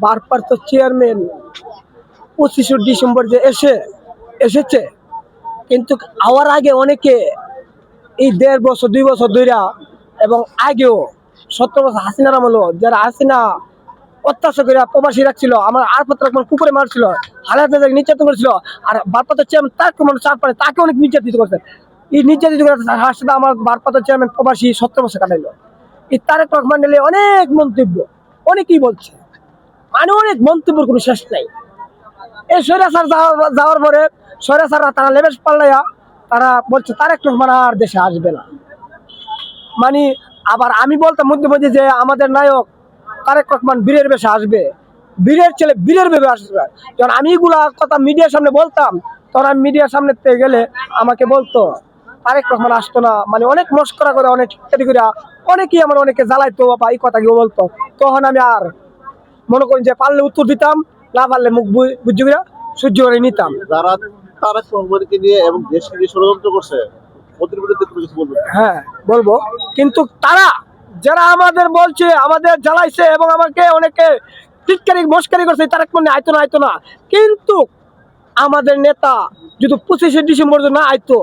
ভারপ্রাপ্ত chairman 25শে December যে এসেছে, কিন্তু আওয়ার আগে অনেকে এই 1.5 বছর 2 বছর ধইরা এবং আগেও 17 বছর হাসিনার আমল, যারা হাসিনা অত্যাচার করে প্রবাসী রাখছিল, আমার আর পত্র কুকুরে মারছিল, হালাতে নির্যাতন করেছিল, আর ভারপ্রাপ্ত চেয়ারম্যান তাকে মানুষ চাপ পারে, তাকে অনেক নির্যাতিত করছে। এই নির্যাতিত করে হাসিনা আমার ভারপ্রাপ্ত চেয়ারম্যান প্রবাসী 17 বছর কাটাইলো। এই তারেক রহমান নিলে অনেক মন্তব্য, অনেকেই বলছে, মানে অনেক মন্তব্যের কোনো শেষ নাই। এই স্বৈরাচার যাওয়ার পরে স্বৈরাচাররা তারা লেবেশ পাল্লাইয়া তারা বলছে তারেক রহমান আর দেশে আসবে না। মানে আবার আমি বলতাম মধ্যে মধ্যে যে আমাদের নায়ক তারেক রহমান বীরের বেশে আসবে, বীরের ছেলে বীরের ভেবে আসবে। যখন আমি এগুলা কথা মিডিয়ার সামনে বলতাম, তখন আমি মিডিয়ার সামনে গেলে আমাকে বলতো তারেক রহমান আসতো না, মানে অনেক মস্করা করে, অনেক করে অনেকেই আমার অনেকে জ্বালাইতো বা এই কথা কেউ বলতো। তখন আমি আর মনে করি যে পারলে উত্তর দিতাম, না পারলে মুখ বুঝি করে সহ্য করে নিতাম। যারা তারেক রহমানকে নিয়ে এবং দেশকে নিয়ে ষড়যন্ত্র করছে, ওদের বিরুদ্ধে তুমি কিছু বলবে? হ্যাঁ বলবো, কিন্তু তারা যারা আমাদের বলছে, আমাদের জ্বালাইছে এবং আমাকে অনেকে টিটকারি মস্কারি করছে, তারেক রহমান আইতো না, কিন্তু আমাদের নেতা যদি 25শে ডিসেম্বর না আইতো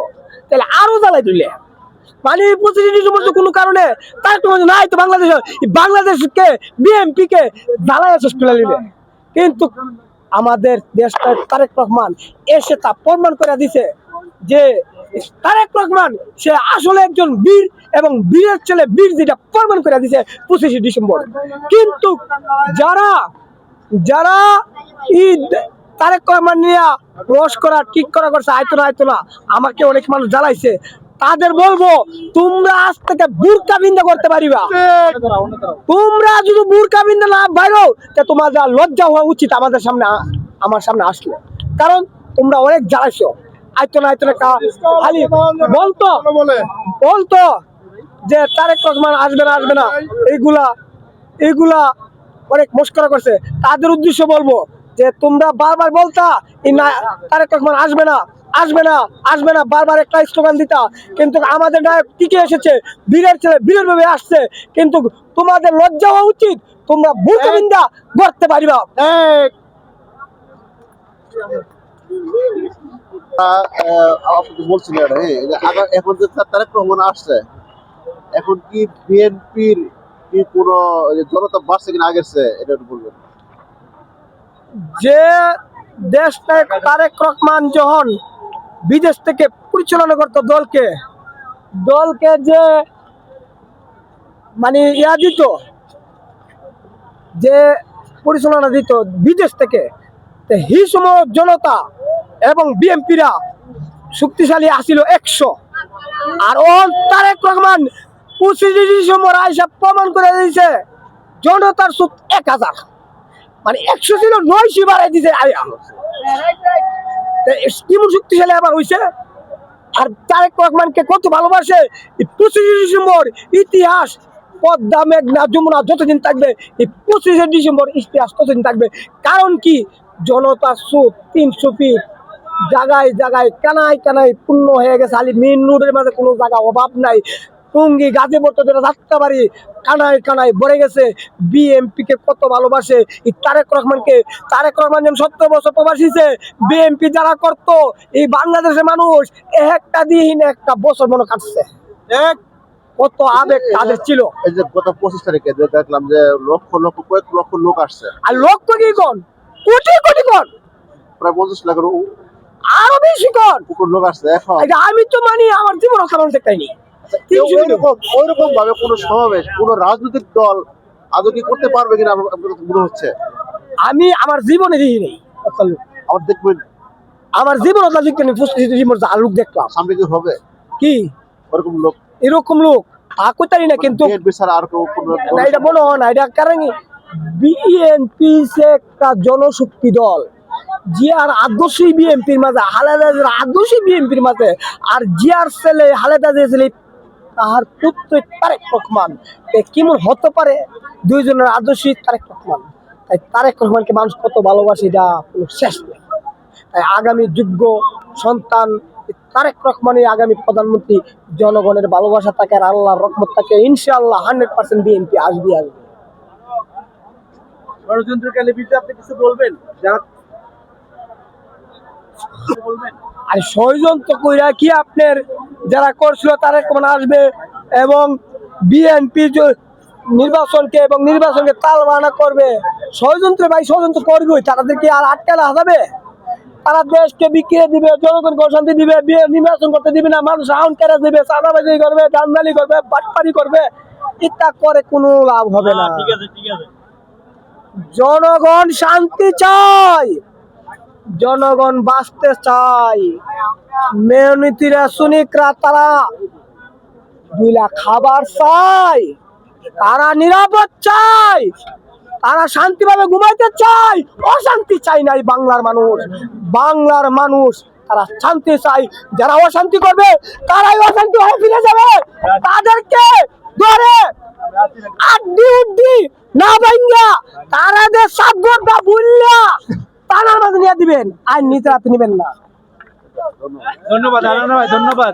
তাহলে আরো জ্বালাই দিলে। মানে 25শে ডিসেম্বর কোনো কারণে তারেক রহমান না আইতো বাংলাদেশকে বিএনপি কে জ্বালাই শেষ করে নিবে। কিন্তু আমাদের দেশটা তারেক রহমান এসে তা প্রমাণ করে দিছে যে তারেক রহমান সে আসলে একজন বীর, এবং বীরের ছেলে বীর, যেটা প্রমাণ করে দিছে 25শে ডিসেম্বর। কিন্তু যারা তারেক রহমান নিয়ে রস করা ঠিক করা করছে, আইতো না, আমাকে অনেক মানুষ জ্বালাইছে, তাদের বলবো তোমরা আজ থেকে বুরকা বিন্দা করতে পারিবা। তোমরা যদি বুরকা বিন্দা না বাইরো, তা তোমাদের লজ্জা হওয়া উচিত আমাদের সামনে, আমার সামনে আসলে। কারণ তোমরা অনেক জ্বালাইছো, আইতো না খালি বলতো যে তারেক রহমান আসবে না, এইগুলা অনেক মস্করা করছে। তাদের উদ্দেশ্য বলবো যে তোমরা বারবার বলতা তারেক রহমান আসবে না, বারবার একটা স্লোগান দিতা, কিন্তু আমাদের নায়ক টিকে এসেছে, বীরের ছেলে বীরের ভাবে আসছে। কিন্তু তোমাদের লজ্জা হওয়া উচিত, তোমরা বুরকা বিন্দা করতে পারিবা। আপনি বলছিলেন এখন যে তারেক রহমান আসছে, এখন কি বিএনপির কি কোনো জনতা বাড়ছে কিনা আগের চেয়ে, এটা একটু বলবেন? যে দেশটা তারেক রহমান যখন বিদেশ থেকে পরিচালনা করতো দলকে যে মানে দিত, যে পরিচালনা দিত বিদেশ থেকে, এই সময় জনতা এবং বিএনপিরা শক্তিশালী আসিল 100, আর তারেক রহমান 25শে ডিসেম্বর আইসা প্রমাণ করে দিয়েছে জনতার সুদ 1000, মানে 100 ছিল 900 বাড়াই দিছে। কেমন শক্তিশালী আবার হয়েছে। আর তারেক রহমানকে কত ভালোবাসে। 25শে ডিসেম্বর ইতিহাস, পদ্মা মেঘনা যমুনা যতদিন থাকবে, এই 25শে ডিসেম্বর ইতিহাস ততদিন থাকবে। কারণ কি, জনতার সুদ 300 ফিট জায়গায় কানায় পূর্ণ হয়ে গেছে। আলি মেন রোডের মাঝে কোনো জায়গা অভাব নাই। টুঙ্গি গাজীপুর যাত্রাবাড়ি কানায় ভরে গেছে। বিএনপি কে কত ভালোবাসে এই তারেক রহমানকে। তারেক রহমান যেন 17 বছর প্রবাসীছে, বিএনপি যারা করতো, এই বাংলাদেশের মানুষ একটা দিন একটা বছর মনে কাটছে। কত আবেগ তাদের ছিল। এই যে গত 25 তারিখে দেখলাম যে কয়েক লক্ষ লোক আসছে। আর লক্ষ কি কোন, কোটি কন, প্রায় 50 লাখের আরো বেশি কোন লোক আসছে। এখন আমি তো মানি আমার জীবন দেখাইনি। ওইরকম ভাবে কোন সমাবেশ কোন রাজনৈতিক দল আদৌ কি করতে পারবে কিনা মনে হচ্ছে? আমি আমার জীবনে দেখি নেই। আবার দেখবেন, আমার জীবন লোক দেখলাম সামনে কি হবে কি ওরকম লোক, এরকম লোক কোথায় না। কিন্তু এটা মনে হয় না, এটা কারণ বিএনপি একটা জনশক্তি দল, জিয়ার আদর্শই বিএনপির মাঝে, খালেদা জিয়ার আদর্শই বিএনপির মাঝে, আর জিয়ার ছেলে খালেদা জিয়ার ছেলে তাহার পুত্র তারেক রহমান, কেমন হতে পারে দুইজনের আদর্শই তারেক রহমান। তাই তারেক রহমানকে মানুষ কত ভালোবাসে এটা কোনো শেষ নেই। তাই আগামী যোগ্য সন্তান তারেক রহমানই আগামী প্রধানমন্ত্রী। জনগণের ভালোবাসা থাকে আর আল্লাহর রহমত থাকে, ইনশাআল্লাহ 100% বিএনপি আসবে। ষড়যন্ত্রকারীর বিরুদ্ধে আপনি কিছু বলবেন? যারা বলবেন আর ষড়যন্ত্র কইরা কি আপনার যারা করছিল তারা কেমন আসবে এবং বিএনপি নির্বাচনকে এবং নির্বাচনকে তালবানা করবে ষড়যন্ত্র ভাই ষড়যন্ত্র করবে তাদেরকে আর আটকালে হাজাবে তারা দেশকে বিক্রিয়ে দিবে জনগণকে অশান্তি দিবে নির্বাচন করতে দিবে না মানুষ আউন কেড়ে দিবে চাঁদাবাজি করবে দান্দালি করবে বাটপারি করবে এটা করে কোনো লাভ হবে না ঠিক আছে জনগণ শান্তি চায় জনগণ বাঁচতে চায় মেয়নীতিরা শ্রমিকরা তারা 2 লাখ খাবার চায় তারা নিরাপদ চায় তারা শান্তিভাবে ঘুমাইতে চায় অশান্তি চায় না এই বাংলার মানুষ তারা শান্তি চায় যারা অশান্তি করবে তারাই অশান্তি হয়ে ফিরে যাবে তাদেরকে ধরে আড্ডি উড্ডি না ভাঙ্গা তারাদের সাতগোটা বুল্লা তারা আমাদের নিয়ে দিবেন আর নিতে রাতে নিবেন না ধন্যবাদ। ধন্যবাদ।